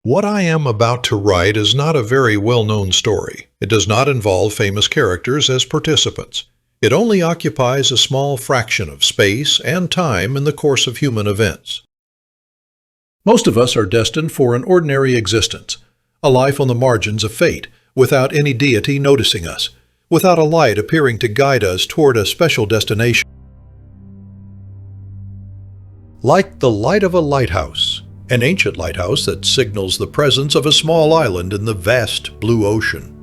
What I am about to write is not a very well-known story. It does not involve famous characters as participants. It only occupies a small fraction of space and time in the course of human events. Most of us are destined for an ordinary existence, a life on the margins of fate, without any deity noticing us, without a light appearing to guide us toward a special destination. Like the light of a lighthouse, an ancient lighthouse that signals the presence of a small island in the vast blue ocean.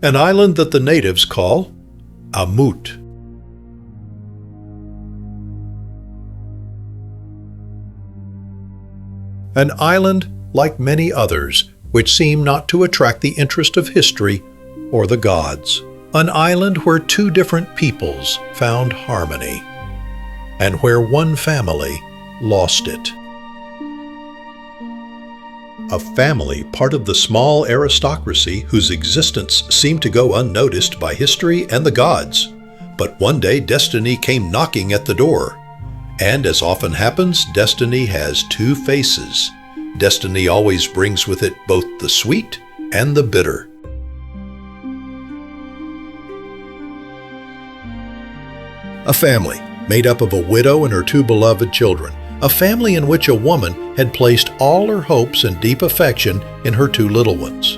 An island that the natives call Ámut. An island, like many others, which seem not to attract the interest of history or the gods. An island where two different peoples found harmony, and where one family lost it. A family part of the small aristocracy whose existence seemed to go unnoticed by history and the gods. But one day destiny came knocking at the door. And as often happens, destiny has two faces. Destiny always brings with it both the sweet and the bitter. A family made up of a widow and her two beloved children. A family in which a woman had placed all her hopes and deep affection in her two little ones.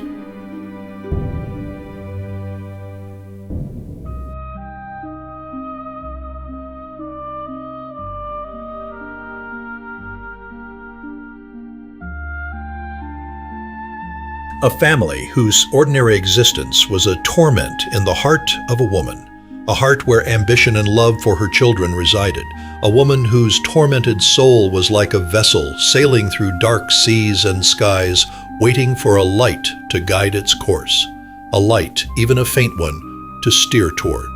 A family whose ordinary existence was a torment in the heart of a woman. A heart where ambition and love for her children resided. A woman whose tormented soul was like a vessel sailing through dark seas and skies, waiting for a light to guide its course. A light, even a faint one, to steer toward.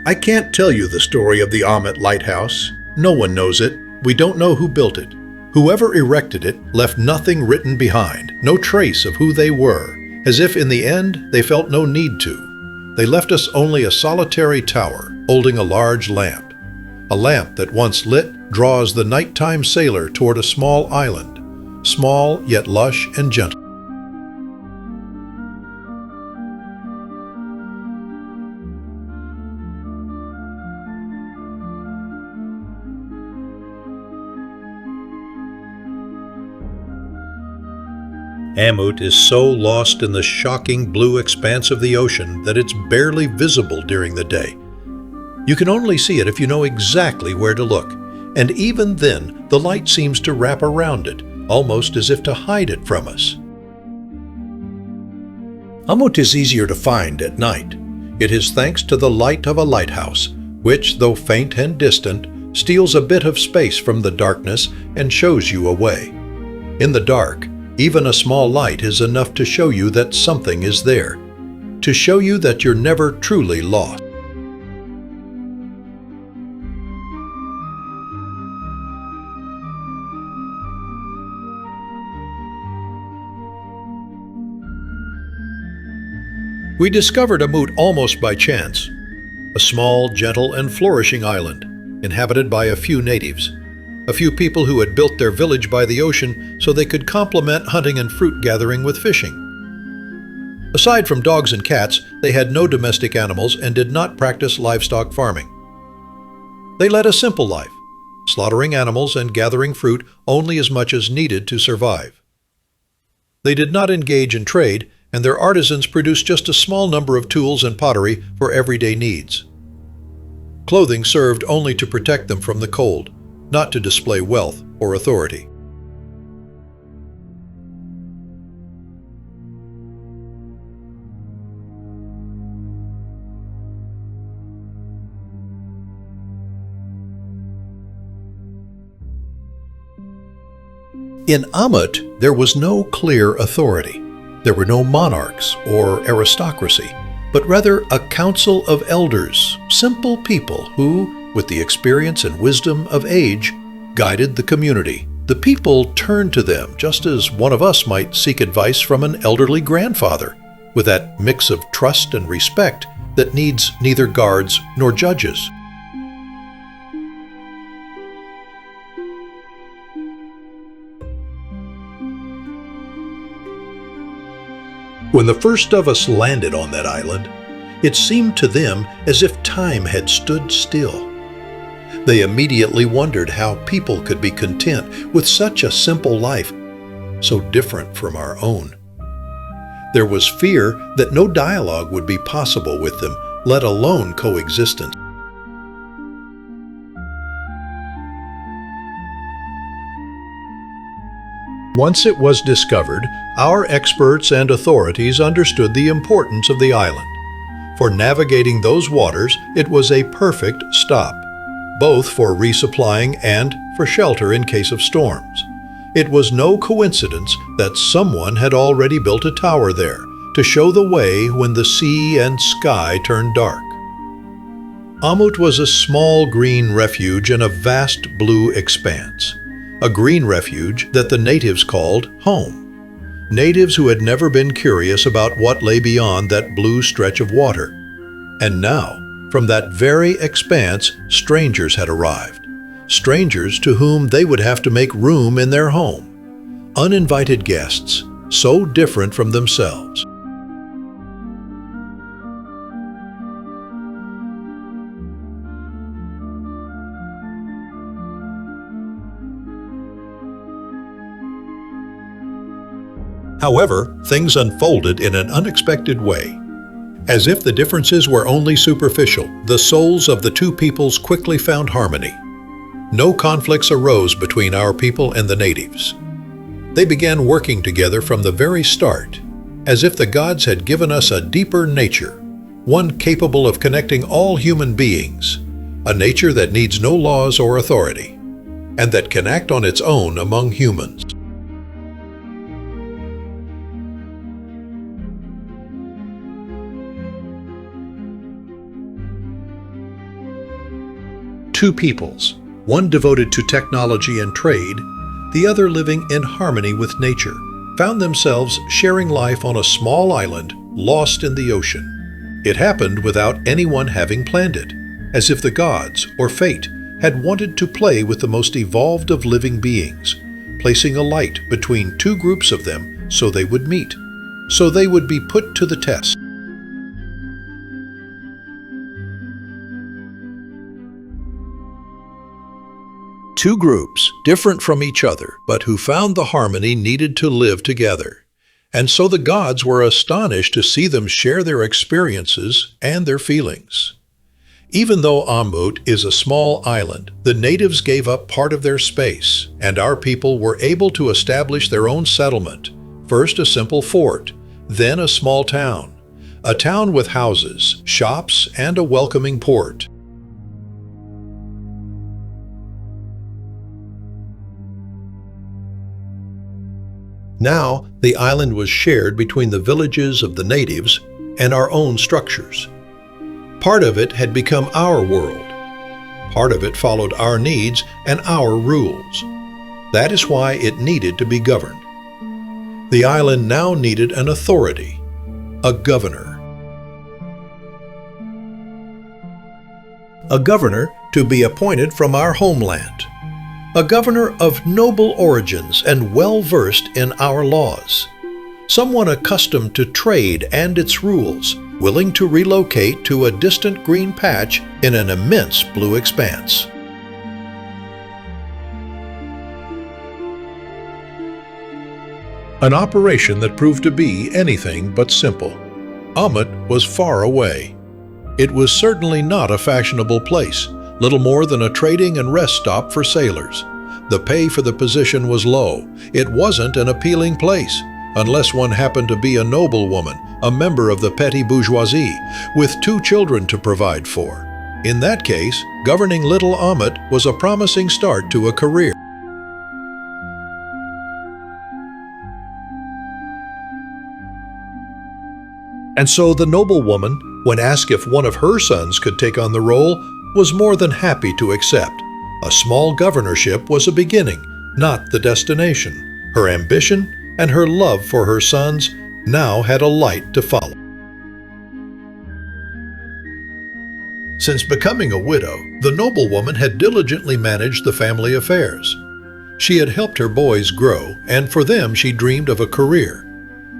I can't tell you the story of the Ámut Lighthouse. No one knows it. We don't know who built it. Whoever erected it left nothing written behind, no trace of who they were, as if in the end they felt no need to. They left us only a solitary tower holding a large lamp. A lamp that once lit draws the nighttime sailor toward a small island, small yet lush and gentle. Ámut is so lost in the shocking blue expanse of the ocean that it's barely visible during the day. You can only see it if you know exactly where to look, and even then the light seems to wrap around it, almost as if to hide it from us. Ámut is easier to find at night. It is thanks to the light of a lighthouse, which, though faint and distant, steals a bit of space from the darkness and shows you a way. In the dark, even a small light is enough to show you that something is there, to show you that you're never truly lost. We discovered Ámut almost by chance, a small, gentle, and flourishing island, inhabited by a few natives. A few people who had built their village by the ocean so they could complement hunting and fruit gathering with fishing. Aside from dogs and cats, they had no domestic animals and did not practice livestock farming. They led a simple life, slaughtering animals and gathering fruit only as much as needed to survive. They did not engage in trade, and their artisans produced just a small number of tools and pottery for everyday needs. Clothing served only to protect them from the cold, not to display wealth or authority. In Ámut, there was no clear authority. There were no monarchs or aristocracy, but rather a council of elders, simple people who, with the experience and wisdom of age, guided the community. The people turned to them just as one of us might seek advice from an elderly grandfather, with that mix of trust and respect that needs neither guards nor judges. When the first of us landed on that island, it seemed to them as if time had stood still. They immediately wondered how people could be content with such a simple life, so different from our own. There was fear that no dialogue would be possible with them, let alone coexistence. Once it was discovered, our experts and authorities understood the importance of the island. For navigating those waters, it was a perfect stop, both for resupplying and for shelter in case of storms. It was no coincidence that someone had already built a tower there to show the way when the sea and sky turned dark. Ámut was a small green refuge in a vast blue expanse, a green refuge that the natives called home. Natives who had never been curious about what lay beyond that blue stretch of water. And now, from that very expanse, strangers had arrived. Strangers to whom they would have to make room in their home. Uninvited guests, so different from themselves. However, things unfolded in an unexpected way. As if the differences were only superficial, the souls of the two peoples quickly found harmony. No conflicts arose between our people and the natives. They began working together from the very start, as if the gods had given us a deeper nature, one capable of connecting all human beings, a nature that needs no laws or authority, and that can act on its own among humans. Two peoples, one devoted to technology and trade, the other living in harmony with nature, found themselves sharing life on a small island lost in the ocean. It happened without anyone having planned it, as if the gods or fate had wanted to play with the most evolved of living beings, placing a light between two groups of them so they would meet, so they would be put to the test. Two groups, different from each other, but who found the harmony needed to live together. And so the gods were astonished to see them share their experiences and their feelings. Even though Ámut is a small island, the natives gave up part of their space, and our people were able to establish their own settlement, first a simple fort, then a small town, a town with houses, shops, and a welcoming port. Now, the island was shared between the villages of the natives and our own structures. Part of it had become our world. Part of it followed our needs and our rules. That is why it needed to be governed. The island now needed an authority, a governor. A governor to be appointed from our homeland. A governor of noble origins and well-versed in our laws. Someone accustomed to trade and its rules, willing to relocate to a distant green patch in an immense blue expanse. An operation that proved to be anything but simple. Ámut was far away. It was certainly not a fashionable place, little more than a trading and rest stop for sailors. The pay for the position was low. It wasn't an appealing place, unless one happened to be a noblewoman, a member of the petty bourgeoisie, with 2 children to provide for. In that case, governing little Ámut was a promising start to a career. And so the noblewoman, when asked if one of her sons could take on the role, was more than happy to accept. A small governorship was a beginning, not the destination. Her ambition and her love for her sons now had a light to follow. Since becoming a widow, the noblewoman had diligently managed the family affairs. She had helped her boys grow, and for them she dreamed of a career.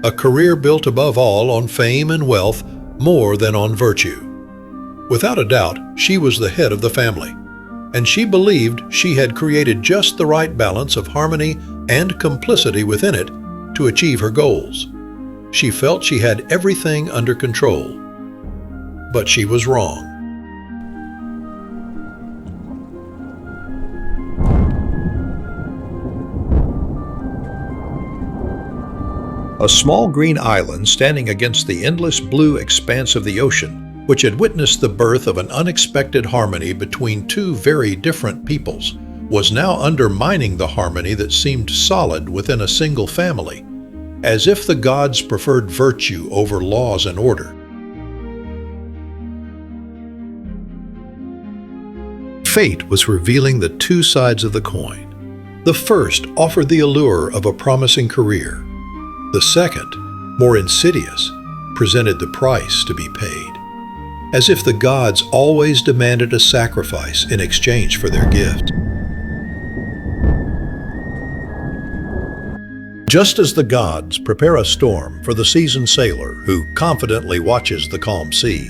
a career built above all on fame and wealth more than on virtue. Without a doubt, she was the head of the family, and she believed she had created just the right balance of harmony and complicity within it to achieve her goals. She felt she had everything under control. But she was wrong. A small green island standing against the endless blue expanse of the ocean, which had witnessed the birth of an unexpected harmony between two very different peoples, was now undermining the harmony that seemed solid within a single family, as if the gods preferred virtue over laws and order. Fate was revealing the two sides of the coin. The first offered the allure of a promising career. The second, more insidious, presented the price to be paid, as if the gods always demanded a sacrifice in exchange for their gift. Just as the gods prepare a storm for the seasoned sailor who confidently watches the calm sea,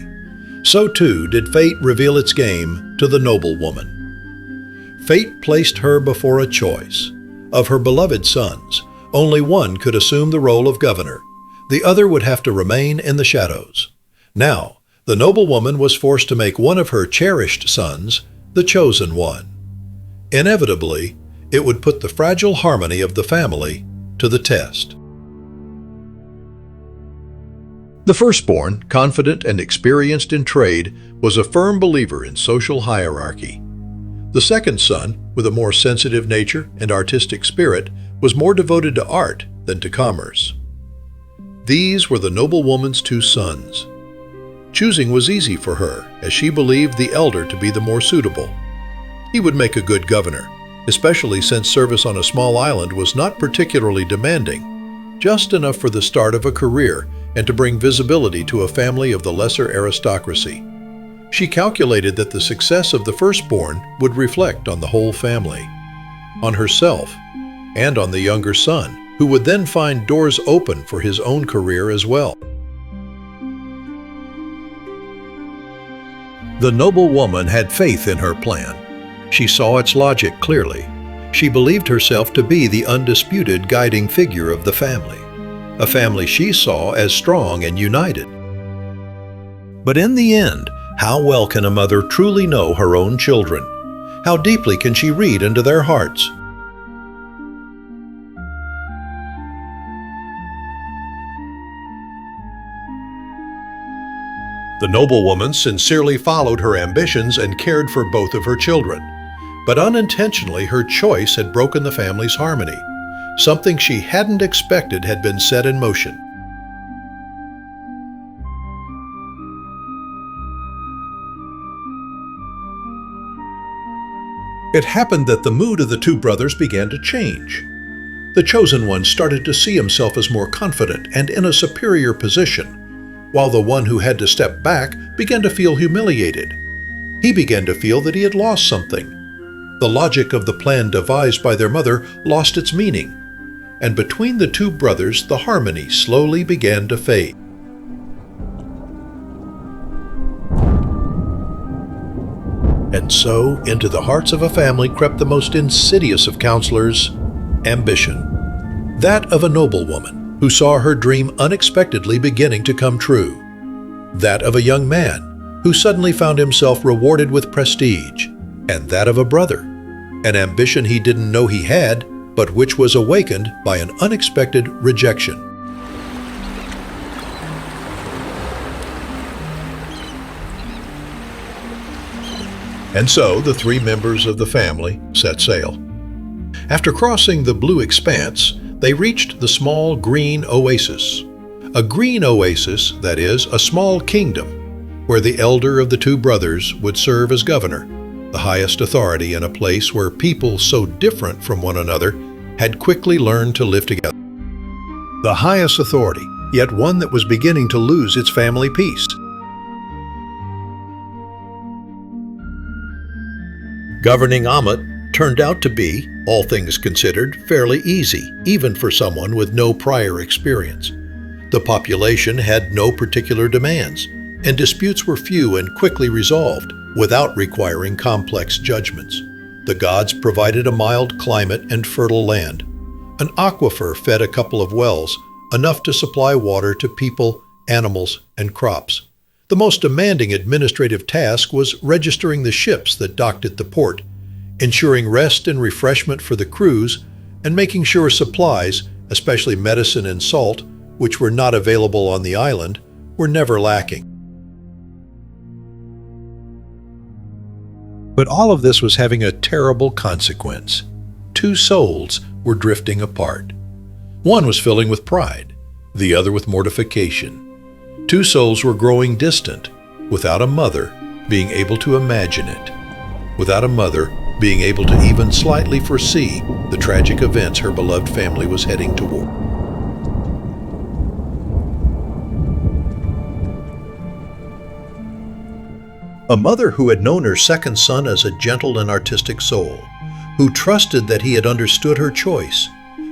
so too did fate reveal its game to the noble woman. Fate placed her before a choice. Of her beloved sons, only one could assume the role of governor. The other would have to remain in the shadows. Now, the noble woman was forced to make one of her cherished sons the chosen one. Inevitably, it would put the fragile harmony of the family to the test. The firstborn, confident and experienced in trade, was a firm believer in social hierarchy. The second son, with a more sensitive nature and artistic spirit, was more devoted to art than to commerce. These were the noble woman's two sons. Choosing was easy for her, as she believed the elder to be the more suitable. He would make a good governor, especially since service on a small island was not particularly demanding, just enough for the start of a career and to bring visibility to a family of the lesser aristocracy. She calculated that the success of the firstborn would reflect on the whole family, on herself, and on the younger son, who would then find doors open for his own career as well. The noble woman had faith in her plan. She saw its logic clearly. She believed herself to be the undisputed guiding figure of the family, a family she saw as strong and united. But in the end, how well can a mother truly know her own children? How deeply can she read into their hearts? The noblewoman sincerely followed her ambitions and cared for both of her children. But unintentionally, her choice had broken the family's harmony. Something she hadn't expected had been set in motion. It happened that the mood of the two brothers began to change. The chosen one started to see himself as more confident and in a superior position, while the one who had to step back began to feel humiliated. He began to feel that he had lost something. The logic of the plan devised by their mother lost its meaning, and between the two brothers the harmony slowly began to fade. And so, into the hearts of a family crept the most insidious of counselors, ambition. That of a noblewoman who saw her dream unexpectedly beginning to come true. That of a young man who suddenly found himself rewarded with prestige. And that of a brother, an ambition he didn't know he had, but which was awakened by an unexpected rejection. And so the three members of the family set sail. After crossing the blue expanse, they reached the small green oasis. A green oasis, that is, a small kingdom, where the elder of the two brothers would serve as governor, the highest authority in a place where people so different from one another had quickly learned to live together. The highest authority, yet one that was beginning to lose its family peace. Governing Ámut turned out to be, all things considered, fairly easy, even for someone with no prior experience. The population had no particular demands, and disputes were few and quickly resolved without requiring complex judgments. The gods provided a mild climate and fertile land. An aquifer fed a couple of wells, enough to supply water to people, animals, and crops. The most demanding administrative task was registering the ships that docked at the port, ensuring rest and refreshment for the crews, and making sure supplies, especially medicine and salt, which were not available on the island, were never lacking. But all of this was having a terrible consequence. Two souls were drifting apart. One was filling with pride, the other with mortification. Two souls were growing distant, without a mother being able to imagine it, without a mother being able to even slightly foresee the tragic events her beloved family was heading toward. A mother who had known her second son as a gentle and artistic soul, who trusted that he had understood her choice,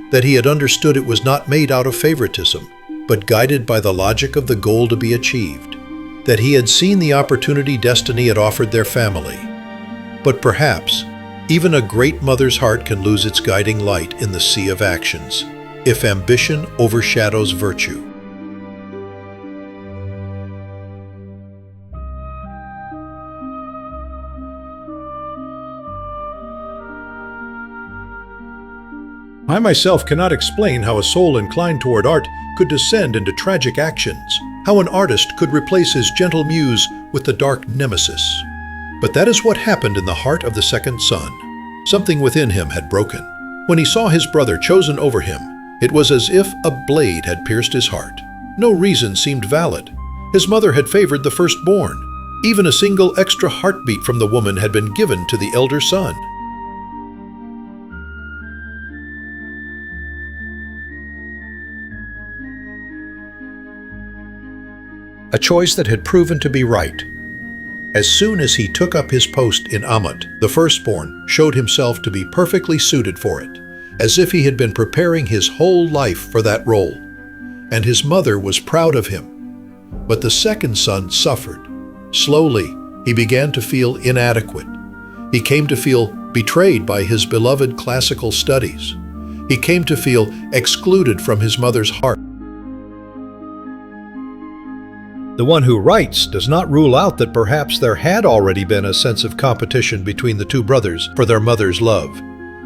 that he had understood it was not made out of favoritism, but guided by the logic of the goal to be achieved, that he had seen the opportunity destiny had offered their family. But perhaps, even a great mother's heart can lose its guiding light in the sea of actions, if ambition overshadows virtue. I myself cannot explain how a soul inclined toward art could descend into tragic actions, how an artist could replace his gentle muse with the dark nemesis. But that is what happened in the heart of the second son. Something within him had broken. When he saw his brother chosen over him, it was as if a blade had pierced his heart. No reason seemed valid. His mother had favored the firstborn. Even a single extra heartbeat from the woman had been given to the elder son. A choice that had proven to be right. As soon as he took up his post in Ámut, the firstborn showed himself to be perfectly suited for it, as if he had been preparing his whole life for that role. And his mother was proud of him. But the second son suffered. Slowly, he began to feel inadequate. He came to feel betrayed by his beloved classical studies. He came to feel excluded from his mother's heart. The one who writes does not rule out that perhaps there had already been a sense of competition between the two brothers for their mother's love.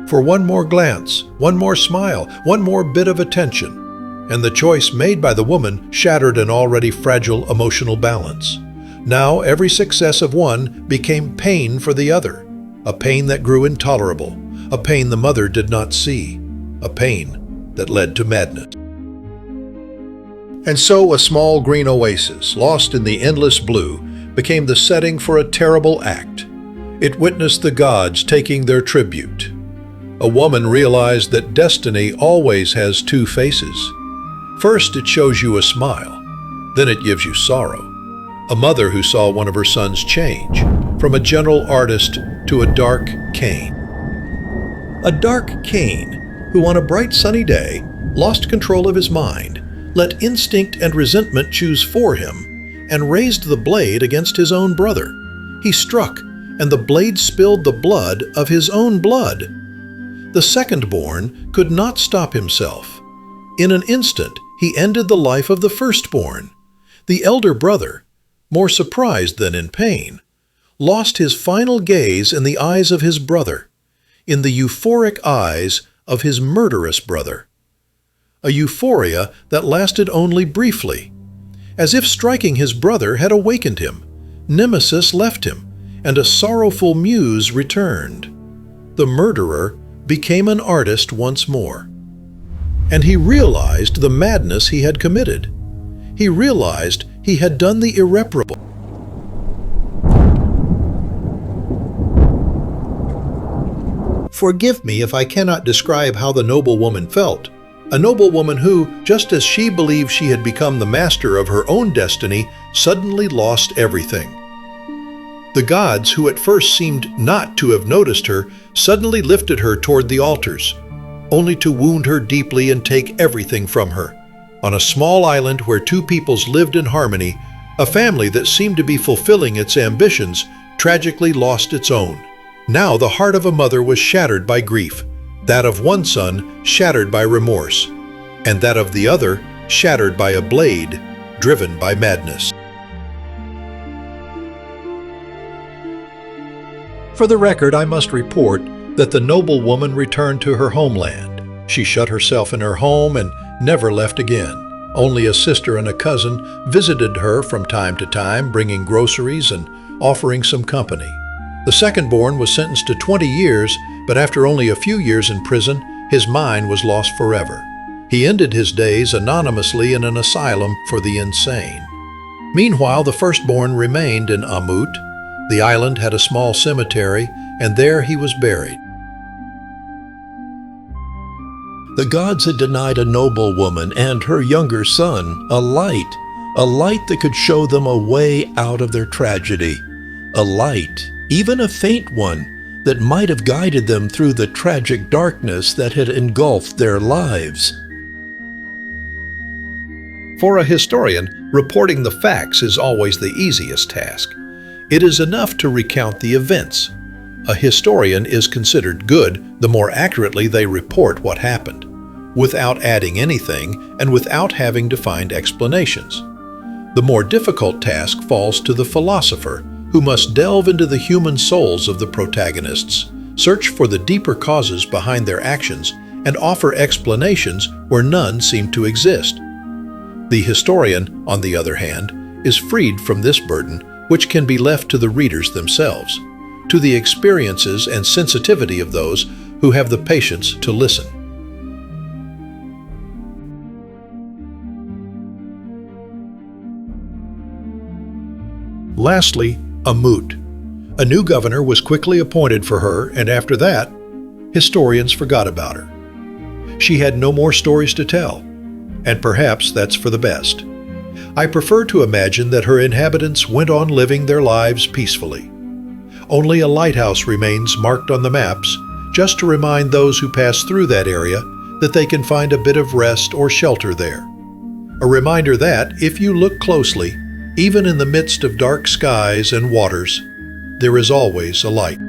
For one more glance, one more smile, one more bit of attention, and the choice made by the woman shattered an already fragile emotional balance. Now every success of one became pain for the other, a pain that grew intolerable, a pain the mother did not see, a pain that led to madness. And so a small green oasis, lost in the endless blue, became the setting for a terrible act. It witnessed the gods taking their tribute. A woman realized that destiny always has two faces. First, it shows you a smile. Then it gives you sorrow. A mother who saw one of her sons change, from a gentle artist to a dark Cain. A dark Cain who on a bright sunny day lost control of his mind, let instinct and resentment choose for him, and raised the blade against his own brother. He struck, and the blade spilled the blood of his own blood. The second-born could not stop himself. In an instant, he ended the life of the firstborn. The elder brother, more surprised than in pain, lost his final gaze in the eyes of his brother, in the euphoric eyes of his murderous brother. A euphoria that lasted only briefly. As if striking his brother had awakened him, Nemesis left him, and a sorrowful muse returned. The murderer became an artist once more. And he realized the madness he had committed. He realized he had done the irreparable. Forgive me if I cannot describe how the noble woman felt. A noble woman who, just as she believed she had become the master of her own destiny, suddenly lost everything. The gods, who at first seemed not to have noticed her, suddenly lifted her toward the altars, only to wound her deeply and take everything from her. On a small island where two peoples lived in harmony, a family that seemed to be fulfilling its ambitions tragically lost its own. Now the heart of a mother was shattered by grief, that of one son shattered by remorse, and that of the other shattered by a blade driven by madness. For the record, I must report that the noble woman returned to her homeland. She shut herself in her home and never left again. Only a sister and a cousin visited her from time to time, bringing groceries and offering some company. The second-born was sentenced to 20 years, but after only a few years in prison, his mind was lost forever. He ended his days anonymously in an asylum for the insane. Meanwhile, the firstborn remained in Ámut. The island had a small cemetery, and there he was buried. The gods had denied a noble woman and her younger son a light that could show them a way out of their tragedy, a light, even a faint one, that might have guided them through the tragic darkness that had engulfed their lives. For a historian, reporting the facts is always the easiest task. It is enough to recount the events. A historian is considered good the more accurately they report what happened, without adding anything and without having to find explanations. The more difficult task falls to the philosopher, who must delve into the human souls of the protagonists, search for the deeper causes behind their actions, and offer explanations where none seem to exist. The historian, on the other hand, is freed from this burden, which can be left to the readers themselves, to the experiences and sensitivity of those who have the patience to listen. Lastly, Ámut. A new governor was quickly appointed for her, and after that, historians forgot about her. She had no more stories to tell, and perhaps that's for the best. I prefer to imagine that her inhabitants went on living their lives peacefully. Only a lighthouse remains marked on the maps, just to remind those who pass through that area that they can find a bit of rest or shelter there. A reminder that, if you look closely, even in the midst of dark skies and waters, there is always a light.